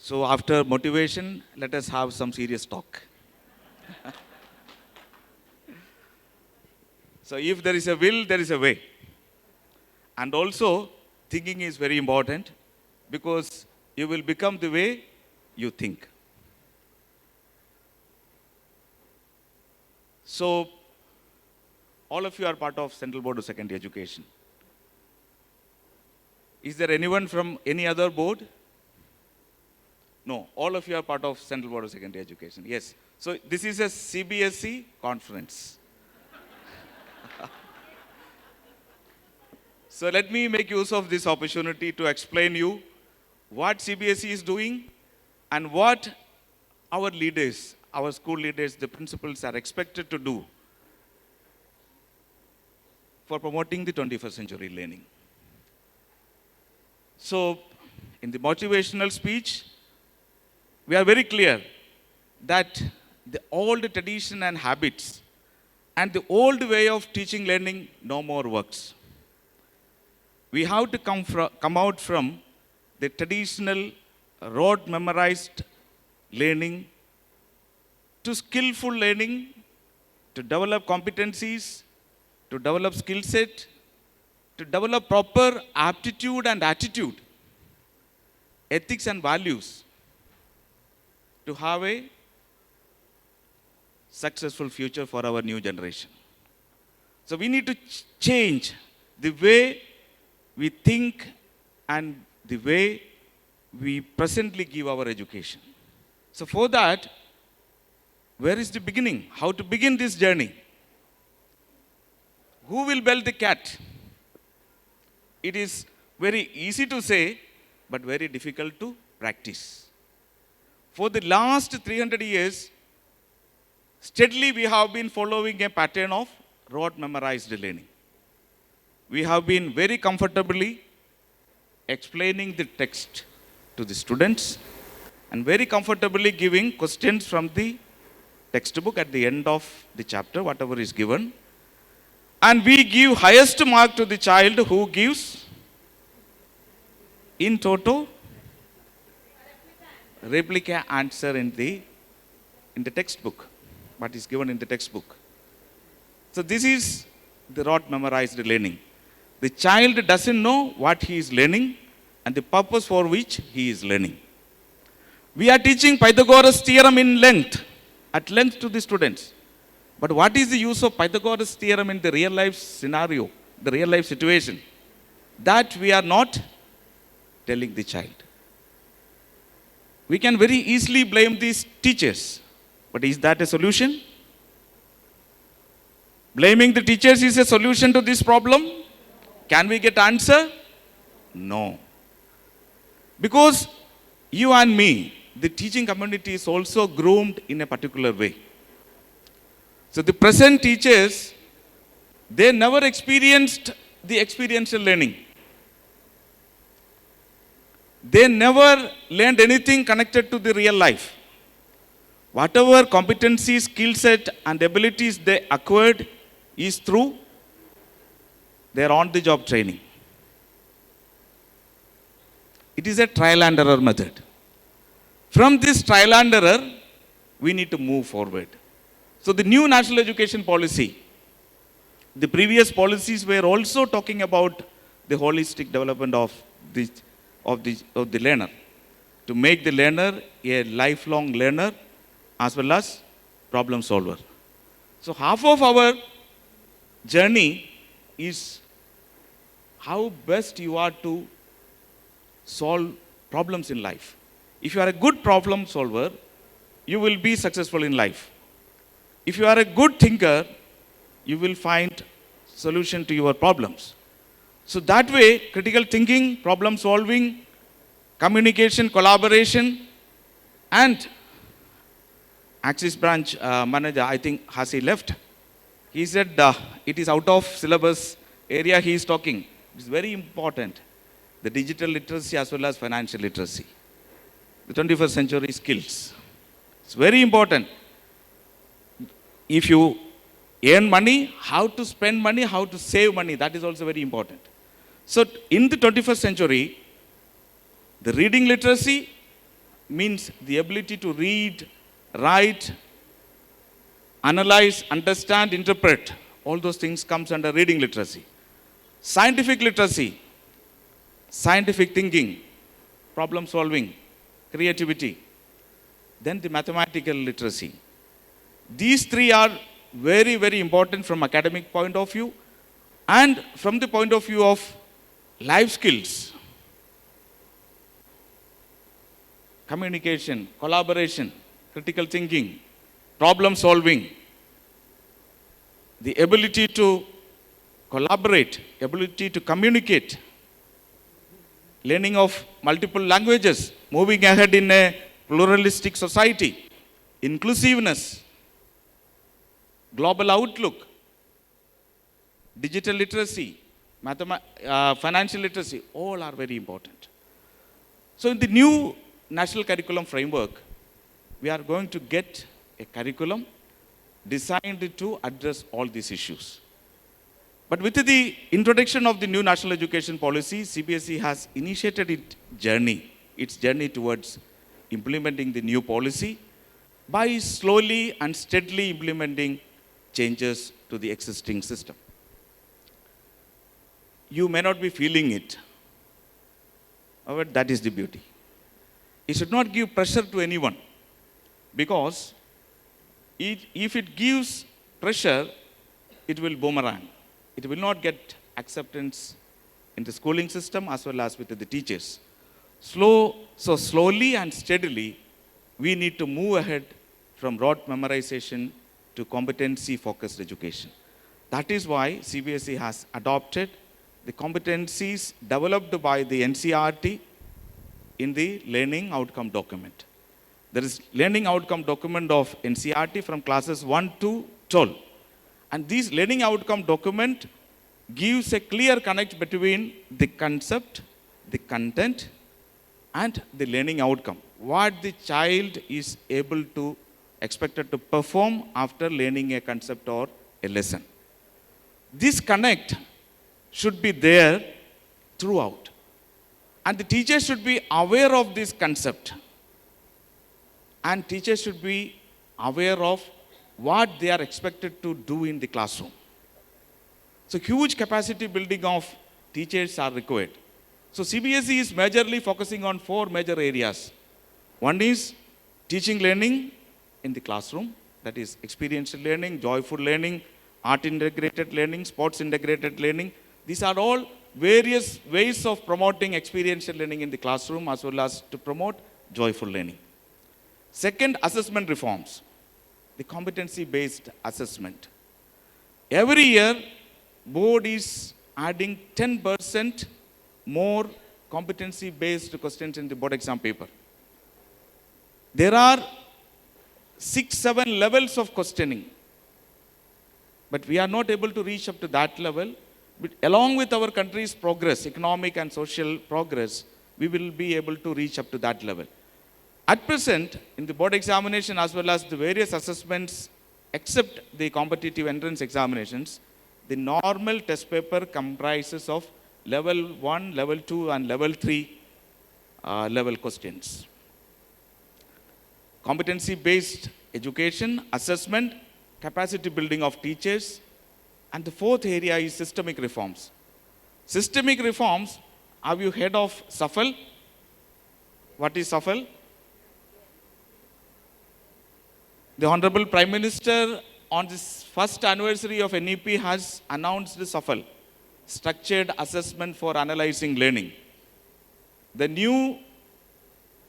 So after motivation, let us have some serious talk. So if there is a will, there is a way. And also, thinking is very important because you will become the way you think. So, all of you are part of Central Board of Secondary Education. Is there anyone from any other board? No, all of you are part of Central Board of Secondary Education. Yes. So, this is a CBSE conference. So, let me make use of this opportunity to explain you what CBSE is doing and what our leaders, our school leaders, the principals are expected to do for promoting the 21st century learning. So, in the motivational speech, we are very clear that the old tradition and habits and the old way of teaching learning no more works. We have to come out from the traditional rote memorized learning to skillful learning, to develop competencies, to develop skill set, to develop proper aptitude and attitude, ethics and values, to have a successful future for our new generation. So we need to change the way we think and the way we presently give our education. So for that, where is the beginning? How to begin this journey? Who will bell the cat? It is very easy to say, but very difficult to practice. For the last 300 years, steadily we have been following a pattern of rote memorized learning. We have been very comfortably explaining the text to the students and very comfortably giving questions from the textbook at the end of the chapter, whatever is given. And we give highest mark to the child who gives in toto replica answer in the textbook, what is given in the textbook. So this is the rote memorized learning. The child doesn't know what he is learning and the purpose for which he is learning. We are teaching Pythagoras' theorem at length to the students. But what is the use of Pythagoras' theorem in the real life scenario, the real life situation? That we are not telling the child. We can very easily blame these teachers. But is that a solution? Blaming the teachers is a solution to this problem? Can we get answer? No. Because you and me, the teaching community is also groomed in a particular way. So the present teachers, they never experienced the experiential learning. They never learned anything connected to the real life. Whatever competency, skill set and abilities they acquired is through their on-the-job training. It is a trial and error method. From this trial and error, we need to move forward. So the new national education policy, the previous policies were also talking about the holistic development of the learner, to make the learner a lifelong learner as well as problem solver. So half of our journey is how best you are to solve problems in life. If you are a good problem solver, you will be successful in life. If you are a good thinker, you will find solution to your problems. So that way, critical thinking, problem solving, communication, collaboration, and Axis branch manager, I think, has he left? He said it is out of syllabus area he is talking. It's very important. The digital literacy as well as financial literacy. The 21st century skills. It's very important. If you earn money, how to spend money, how to save money, that is also very important. So in the 21st century, the reading literacy means the ability to read, write, analyze, understand, interpret. All those things comes under reading literacy. Scientific literacy, scientific thinking, problem solving, creativity. Then the mathematical literacy. These three are very, very important from academic point of view and from the point of view of life skills. Communication, collaboration, critical thinking, problem solving, the ability to collaborate, ability to communicate, learning of multiple languages, moving ahead in a pluralistic society, inclusiveness, global outlook, digital literacy, financial literacy, all are very important. So in the new national curriculum framework, we are going to get a curriculum designed to address all these issues. But with the introduction of the new national education policy, CBSE has initiated its journey towards implementing the new policy by slowly and steadily implementing changes to the existing system. You may not be feeling it, but that is the beauty. It should not give pressure to anyone, because if it gives pressure, it will boomerang. It will not get acceptance in the schooling system as well as with the teachers. So slowly and steadily, we need to move ahead from rote memorization to competency-focused education. That is why CBSE has adopted the competencies developed by the NCERT in the learning outcome document. There is learning outcome document of NCERT from classes 1 to 12. And this learning outcome document gives a clear connect between the concept, the content, and the learning outcome. What the child is able to, expected to perform after learning a concept or a lesson. This connect should be there throughout. And the teacher should be aware of this concept. And teachers should be aware of what they are expected to do in the classroom. So huge capacity building of teachers are required. So CBSE is majorly focusing on 4 major areas. One is teaching learning in the classroom, that is experiential learning, joyful learning, art integrated learning, sports integrated learning. These are all various ways of promoting experiential learning in the classroom as well as to promote joyful learning. Second, assessment reforms. The competency-based assessment. Every year, board is adding 10% more competency-based questions in the board exam paper. There are 6-7 levels of questioning, but we are not able to reach up to that level. But along with our country's progress, economic and social progress, we will be able to reach up to that level. At present, in the board examination as well as the various assessments, except the competitive entrance examinations, the normal test paper comprises of level 1, level 2, and level 3 level questions. Competency-based education, assessment, capacity building of teachers, and the fourth area is systemic reforms. Systemic reforms, have you heard of SAFL? What is SAFL? The Honorable Prime Minister on this first anniversary of NEP has announced the SAFL, Structured Assessment for Analyzing Learning. The new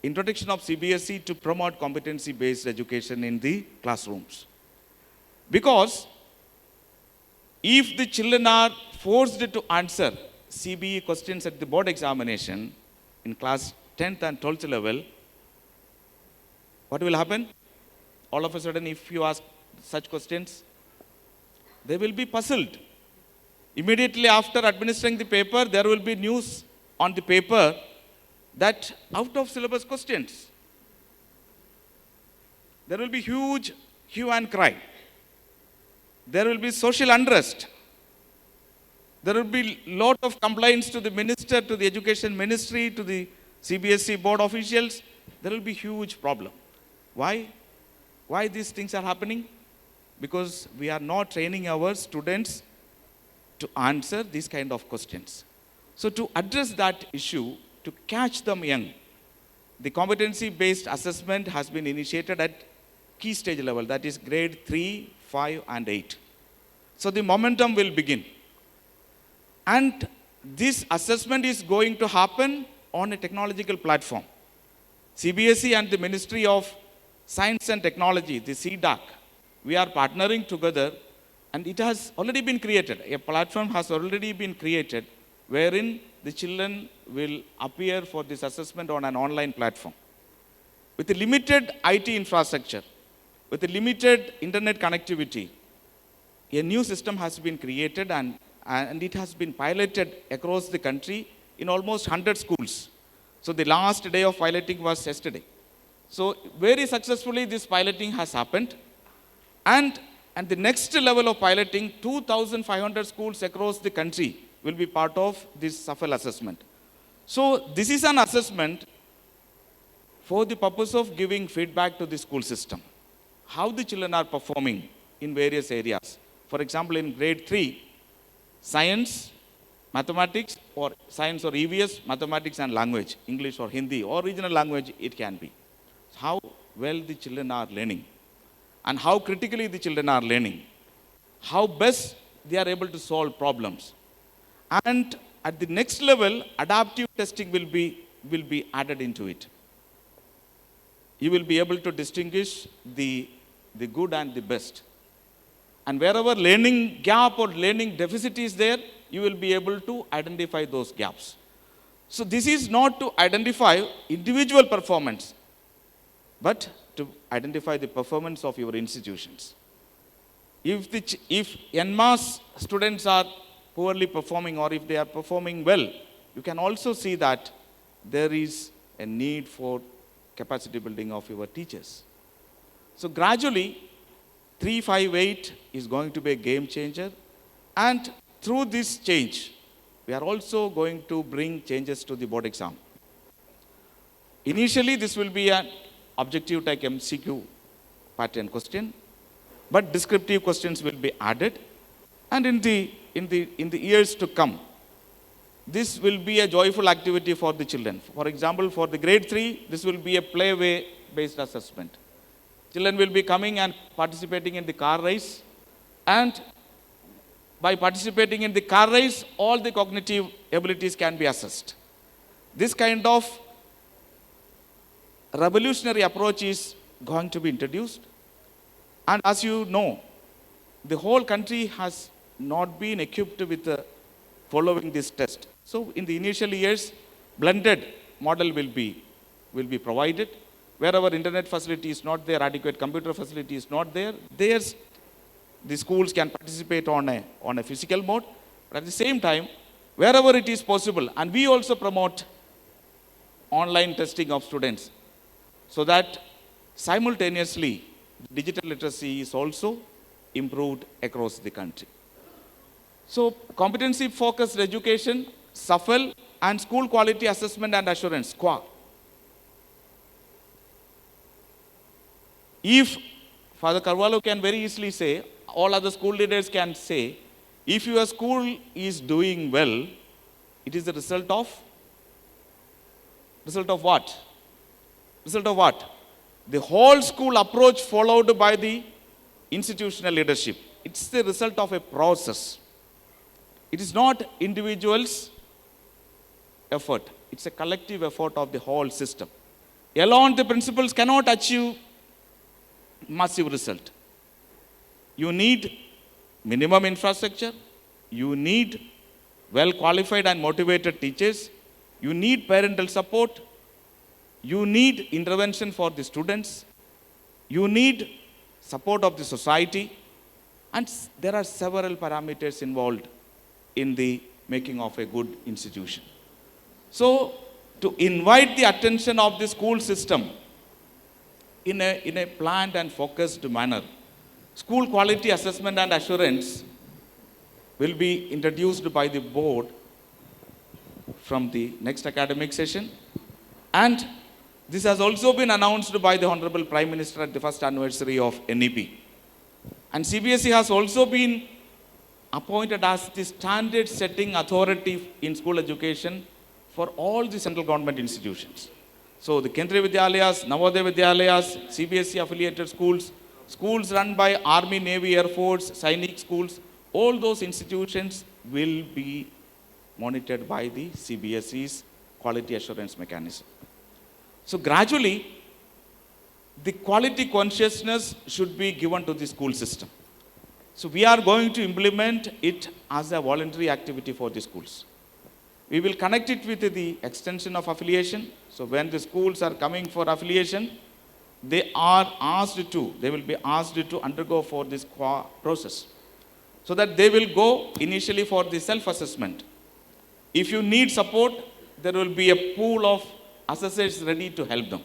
introduction of CBSE to promote competency-based education in the classrooms. Because if the children are forced to answer CBE questions at the board examination in class 10th and 12th level, what will happen? All of a sudden, if you ask such questions, they will be puzzled. Immediately after administering the paper, there will be news on the paper that out of syllabus questions. There will be huge hue and cry. There will be social unrest. There will be lot of complaints to the minister, to the education ministry, to the CBSE board officials. there will be huge problem. Why? Why these things are happening? Because we are not training our students to answer these kind of questions. So to address that issue, to catch them young, the competency-based assessment has been initiated at key stage level, that is grade 3, 5, and 8. So the momentum will begin. And this assessment is going to happen on a technological platform. CBSE and the Ministry of Science and Technology, the CDAC, we are partnering together, and it has already been created. A platform has already been created wherein the children will appear for this assessment on an online platform. With a limited IT infrastructure, with a limited internet connectivity, a new system has been created and it has been piloted across the country in almost 100 schools. So the last day of piloting was yesterday. So very successfully this piloting has happened. And the next level of piloting, 2,500 schools across the country will be part of this SAFEL assessment. So this is an assessment for the purpose of giving feedback to the school system. How the children are performing in various areas. For example, in grade 3, science, mathematics, or science or EVS, mathematics and language, English or Hindi or regional language it can be. How well the children are learning and how critically the children are learning. How best they are able to solve problems. And at the next level, adaptive testing will be added into it. You will be able to distinguish the good and the best. And wherever learning gap or learning deficit is there, you will be able to identify those gaps. So this is not to identify individual performance, but to identify the performance of your institutions. If en masse students are poorly performing or if they are performing well, you can also see that there is a need for capacity building of your teachers. So gradually, 358 is going to be a game changer, and through this change, we are also going to bring changes to the board exam. Initially, this will be an objective type MCQ pattern question, but descriptive questions will be added, and in the years to come, this will be a joyful activity for the children. For example, for the grade 3, this will be a play-based assessment. Children will be coming and participating in the car race, and by participating in the car race, all the cognitive abilities can be assessed. This kind of revolutionary approach is going to be introduced. And as you know, the whole country has not been equipped with following this test. So in the initial years, blended model will be provided. Wherever internet facility is not there, adequate computer facility is not there, the schools can participate on a physical mode. But at the same time, wherever it is possible, and we also promote online testing of students, so that simultaneously digital literacy is also improved across the country. So competency-focused education, SAFEL, and school quality assessment and assurance, SQA. If Father Carvalho can very easily say, all other school leaders can say, if your school is doing well, it is the result of what? Result of what? The whole school approach followed by the institutional leadership. It's the result of a process. It is not individuals' effort. It's a collective effort of the whole system. Alone, the principals cannot achieve massive result. You need minimum infrastructure. You need well-qualified and motivated teachers. You need parental support. You need intervention for the students. You need support of the society. And there are several parameters involved in the making of a good institution. So, to invite the attention of the school system in a planned and focused manner, school quality assessment and assurance will be introduced by the board from the next academic session. And This has also been announced by the Honorable Prime Minister at the first anniversary of NEP. And CBSE has also been appointed as the standard setting authority in school education for all the central government institutions. So the Kendriya Vidyalayas, Navodaya Vidyalayas, CBSE affiliated schools, schools run by Army, Navy, Air Force, Sainik schools, all those institutions will be monitored by the CBSE's quality assurance mechanism. So gradually, the quality consciousness should be given to the school system. So we are going to implement it as a voluntary activity for the schools. We will connect it with the extension of affiliation. So when the schools are coming for affiliation, they will be asked to undergo for this process. So that they will go initially for the self-assessment. If you need support, there will be a pool of assessors ready to help them.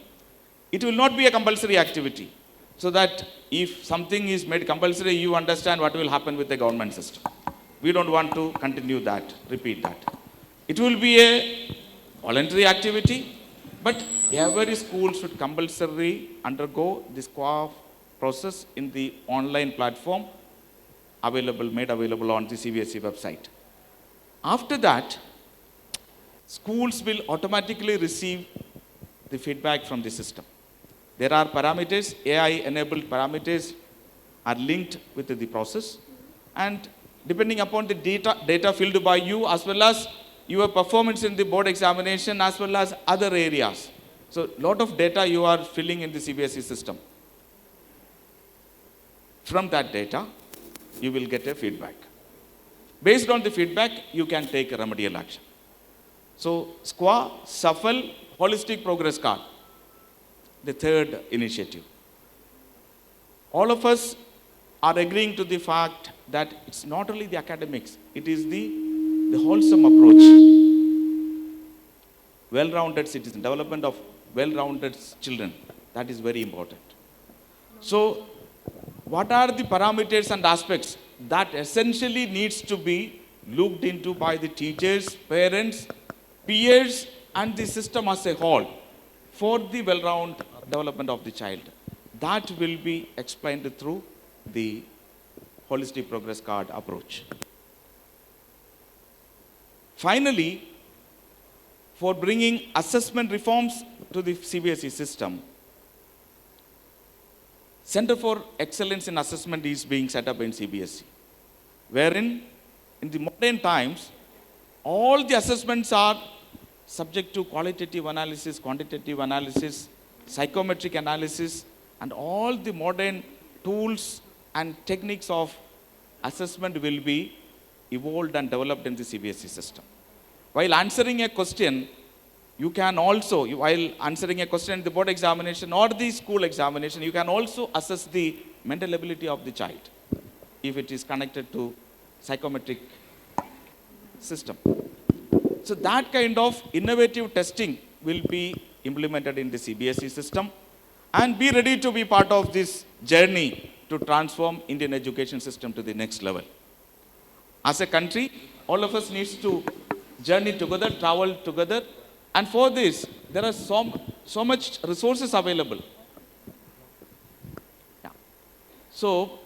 It will not be a compulsory activity, so that if something is made compulsory, you understand what will happen with the government system. We don't want to continue that, repeat that. It will be a voluntary activity, but every school should compulsorily undergo this process in the online platform made available on the CBSE website. After that, schools will automatically receive the feedback from the system. There are parameters, AI-enabled parameters are linked with the process, and depending upon the data filled by you, as well as your performance in the board examination, as well as other areas. So a lot of data you are filling in the CBSE system. From that data, you will get a feedback. Based on the feedback, you can take a remedial action. So SQA, Shuffle, Holistic Progress Card, the third initiative. All of us are agreeing to the fact that it's not only the academics, it is the wholesome approach. Well-rounded citizen, development of well-rounded children, that is very important. So what are the parameters and aspects that essentially needs to be looked into by the teachers, parents, peers, and the system as a whole for the well-rounded development of the child? That will be explained through the holistic progress card approach. Finally, for bringing assessment reforms to the CBSE system, Center for Excellence in Assessment is being set up in CBSE, wherein in the modern times, all the assessments are subject to qualitative analysis, quantitative analysis, psychometric analysis, and all the modern tools and techniques of assessment will be evolved and developed in the CBSE system. While answering a question, you can also, while answering a question in the board examination or the school examination, you can also assess the mental ability of the child if it is connected to psychometric system. So that kind of innovative testing will be implemented in the CBSE system, and be ready to be part of this journey to transform Indian education system to the next level. As a country, all of us needs to journey together, travel together, and for this, there are so much resources available. Yeah. So,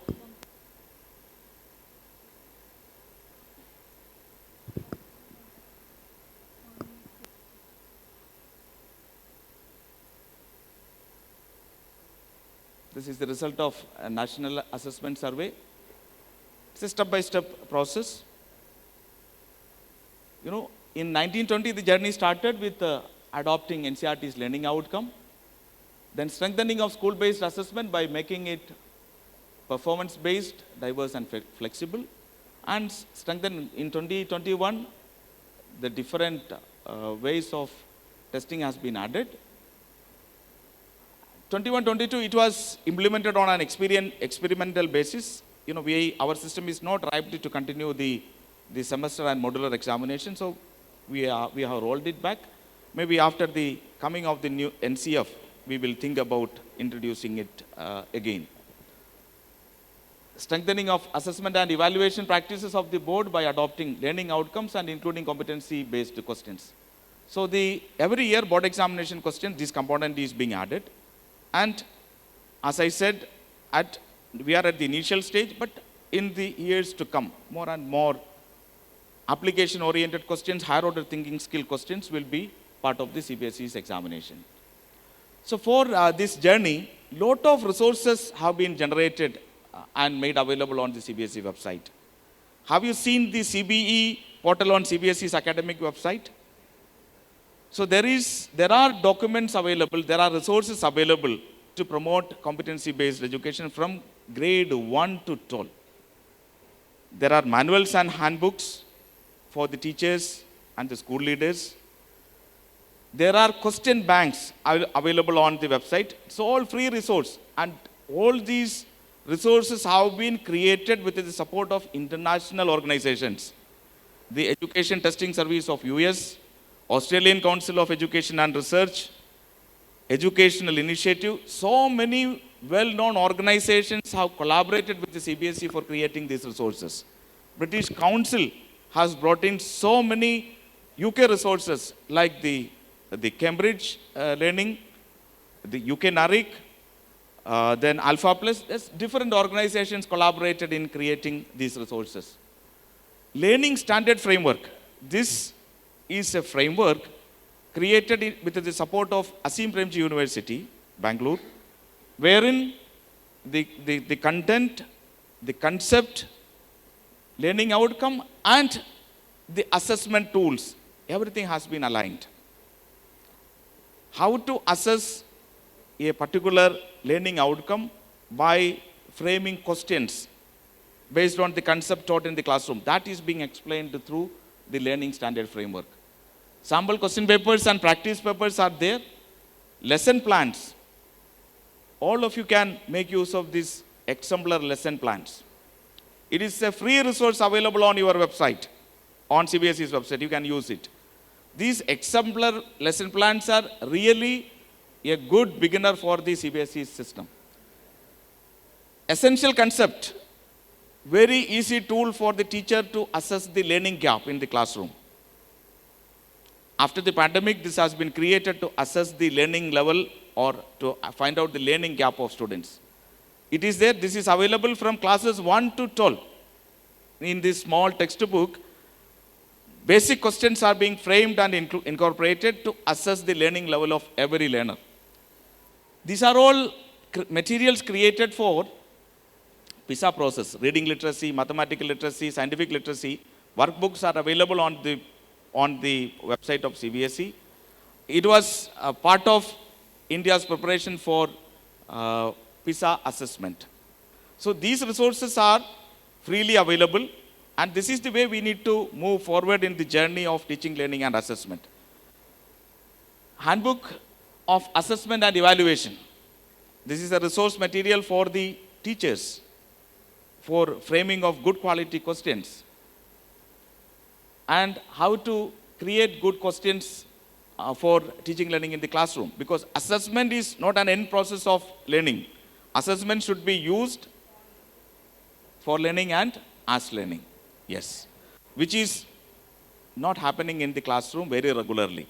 this is the result of a national assessment survey. It's a step-by-step process. You know, in 1920, the journey started with adopting NCERT's learning outcome, then strengthening of school-based assessment by making it performance-based, diverse and flexible, and strengthen in 2021, the different ways of testing has been added. 21-22, it was implemented on an experimental basis. You know, our system is not ripe to continue the semester and modular examination, so we have rolled it back. Maybe after the coming of the new NCF, we will think about introducing it again. Strengthening of assessment and evaluation practices of the board by adopting learning outcomes and including competency-based questions. So every year board examination question, this component is being added. And as I said, we are at the initial stage, but in the years to come, more and more application-oriented questions, higher-order thinking skill questions will be part of the CBSE's examination. So for this journey, lot of resources have been generated and made available on the CBSE website. Have you seen the CBE portal on CBSE's academic website? So there are documents available, there are resources available to promote competency-based education from grade 1 to 12. There are manuals and handbooks for the teachers and the school leaders. There are question banks available on the website. It's all free resource, and all these resources have been created with the support of international organizations. The Education Testing Service of US, Australian Council of Education and Research, Educational Initiative. So many well-known organizations have collaborated with the CBSE for creating these resources. British Council has brought in so many UK resources like the Cambridge Learning, the UK NARIC, then Alpha Plus. There's different organizations collaborated in creating these resources. Learning Standard Framework. This is a framework created with the support of Asim Premji University, Bangalore, wherein the content, the concept, learning outcome, and the assessment tools, everything has been aligned. How to assess a particular learning outcome by framing questions based on the concept taught in the classroom. That is being explained through the Learning Standard Framework. Sample question papers and practice papers are there. Lesson plans. All of you can make use of these exemplar lesson plans. It is a free resource available on your website, on CBSE's website. You can use it. These exemplar lesson plans are really a good beginner for the CBSE system. Essential concept. Very easy tool for the teacher to assess the learning gap in the classroom. After the pandemic, this has been created to assess the learning level or to find out the learning gap of students. It is there. This is available from classes 1 to 12. In this small textbook, basic questions are being framed and incorporated to assess the learning level of every learner. These are all materials created for PISA process, reading literacy, mathematical literacy, scientific literacy. Workbooks are available on the website of CBSE. It was a part of India's preparation for PISA assessment. So these resources are freely available, and this is the way we need to move forward in the journey of teaching, learning, and assessment. Handbook of Assessment and Evaluation. This is a resource material for the teachers for framing of good quality questions and how to create good questions for teaching, learning in the classroom. Because assessment is not an end process of learning. Assessment should be used for learning and as learning. Yes. Which is not happening in the classroom very regularly.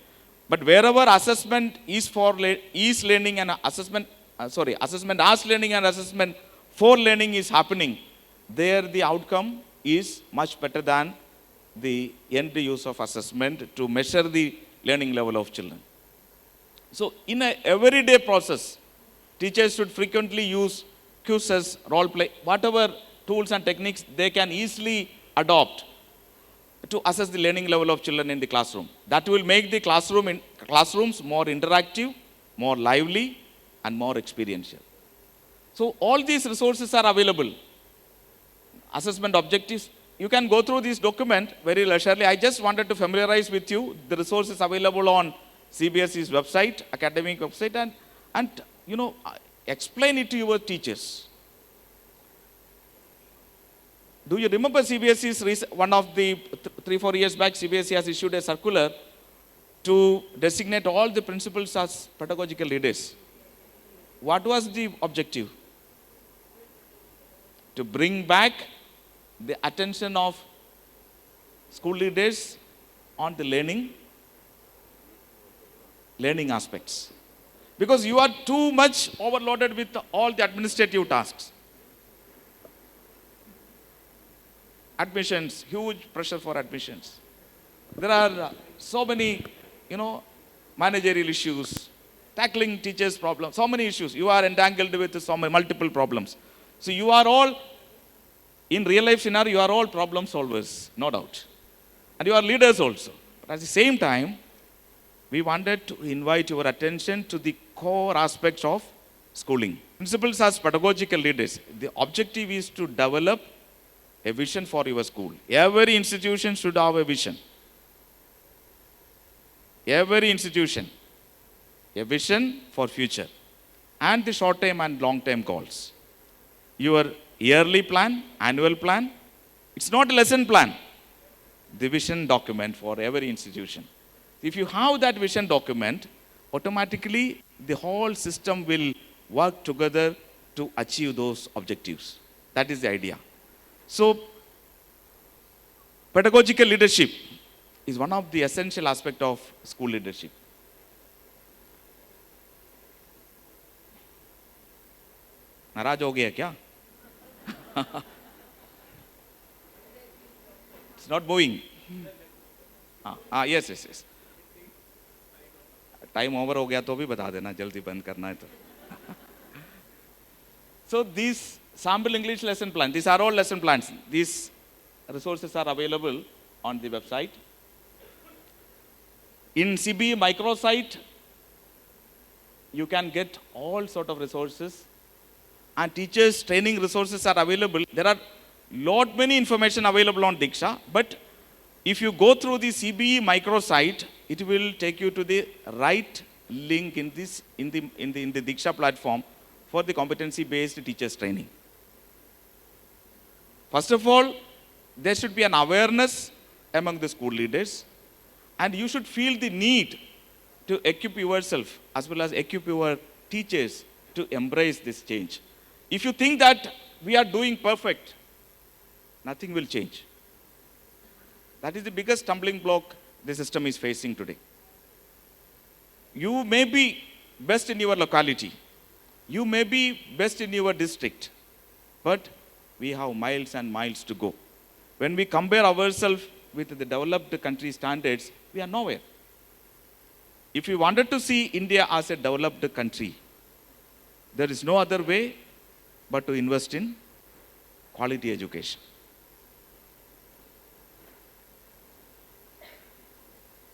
But wherever assessment is learning and assessment as learning and assessment for learning is happening, there the outcome is much better than the end use of assessment to measure the learning level of children. So in an everyday process, teachers should frequently use quizzes, role play, whatever tools and techniques they can easily adopt to assess the learning level of children in the classroom. That will make the classrooms more interactive, more lively, and more experiential. So all these resources are available. Assessment objectives. You can go through this document very leisurely. I just wanted to familiarize with you the resources available on CBSE's website, academic website, and explain it to your teachers. Do you remember CBSE's one of the 3-4 years back, CBSE has issued a circular to designate all the principals as pedagogical leaders. What was the objective? To bring back the attention of school leaders on the learning learning aspects. Because you are too much overloaded with all the administrative tasks. Admissions, huge pressure for admissions. There are so many, managerial issues, tackling teachers' problems, so many issues. You are entangled with so many multiple problems. So you are all, in real life scenario, you are all problem solvers, no doubt. And you are leaders also. But at the same time, we wanted to invite your attention to the core aspects of schooling. Principals as pedagogical leaders, the objective is to develop a vision for your school. Every institution should have a vision. Every institution, a vision for future, and the short-term and long-term goals. Your yearly plan, annual plan, it's not a lesson plan. The vision document for every institution. If you have that vision document, automatically the whole system will work together to achieve those objectives. That is the idea. So, pedagogical leadership is one of the essential aspects of school leadership. नाराज हो गया क्या? It's not moving. Yes. Time over हो गया तो भी बता देना, जल्दी बंद करना है तो. So these sample English lesson plans, these are all lesson plans. These resources are available on the website. In CBE microsite, you can get all sort of resources, and teachers training resources are available. There are many information available on Diksha, but if you go through the CBE microsite, it will take you to the right link in the Diksha platform for the competency-based teachers training. First of all, there should be an awareness among the school leaders, and you should feel the need to equip yourself as well as equip your teachers to embrace this change. If you think that we are doing perfect, nothing will change. That is the biggest stumbling block the system is facing today. You may be best in your locality. You may be best in your district. But we have miles and miles to go. When we compare ourselves with the developed country standards, we are nowhere. If we wanted to see India as a developed country, there is no other way but to invest in quality education.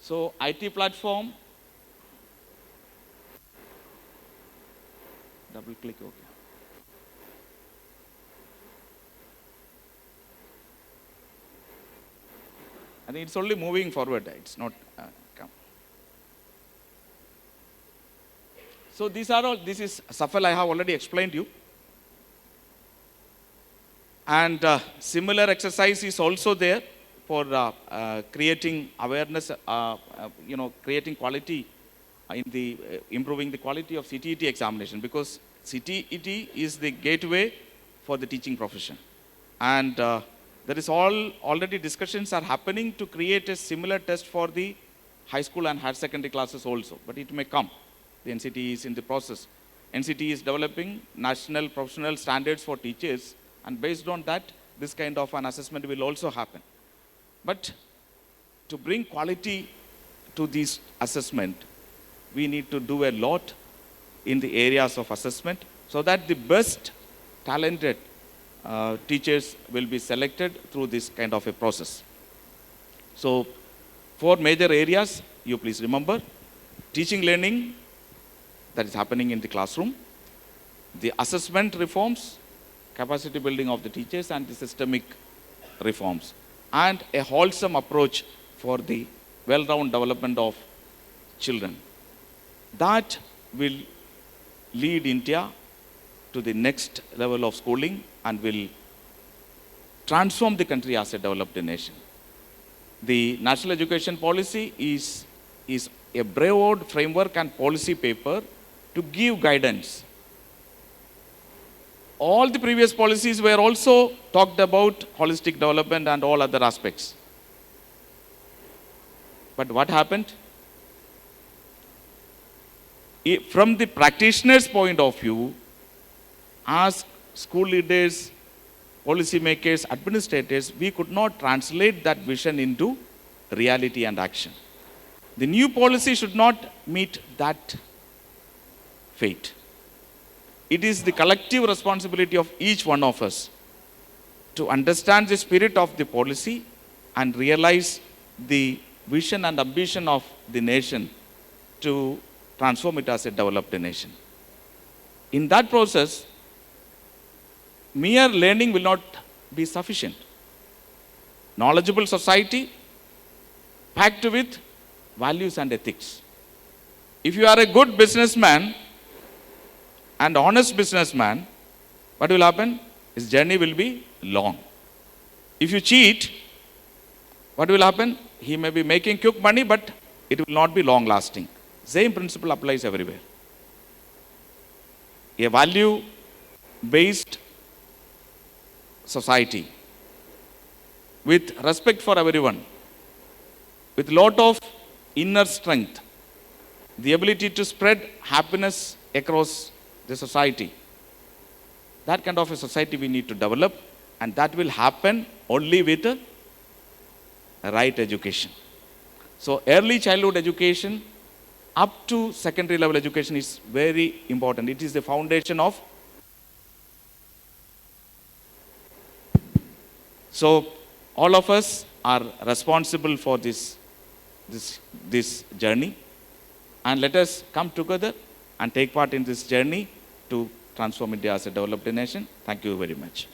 So, IT platform, double click, okay. I think it's only moving forward, it's not come. So these are all, this is Safal, I have already explained you. And similar exercise is also there for creating awareness, creating quality in the improving the quality of CTET examination, because CTET is the gateway for the teaching profession. And there is already discussions are happening to create a similar test for the high school and higher secondary classes also, but it may come. The NCT is in the process. NCT is developing national professional standards for teachers, and based on that, this kind of an assessment will also happen. But to bring quality to this assessment, we need to do a lot in the areas of assessment so that the best talented teachers will be selected through this kind of a process. So, 4 major areas, you please remember: teaching learning that is happening in the classroom, the assessment reforms, capacity building of the teachers, and the systemic reforms, and a wholesome approach for the well-rounded development of children. That will lead India to the next level of schooling and will transform the country as a developed nation. The National Education Policy is a broad framework and policy paper to give guidance. All the previous policies were also talked about holistic development and all other aspects. But what happened? From the practitioner's point of view, as school leaders, policymakers, administrators, we could not translate that vision into reality and action. The new policy should not meet that fate. It is the collective responsibility of each one of us to understand the spirit of the policy and realize the vision and ambition of the nation to transform it as a developed nation. In that process, mere learning will not be sufficient. Knowledgeable society packed with values and ethics. If you are a good businessman and honest businessman, what will happen? His journey will be long. If you cheat, what will happen? He may be making quick money, but it will not be long lasting. Same principle applies everywhere. A value-based society with respect for everyone, with lot of inner strength, the ability to spread happiness across the society. That kind of a society we need to develop, and that will happen only with a right education. So early childhood education up to secondary level education is very important. It is the foundation of. So all of us are responsible for this journey, and let us come together and take part in this journey to transform India as a developed nation. Thank you very much.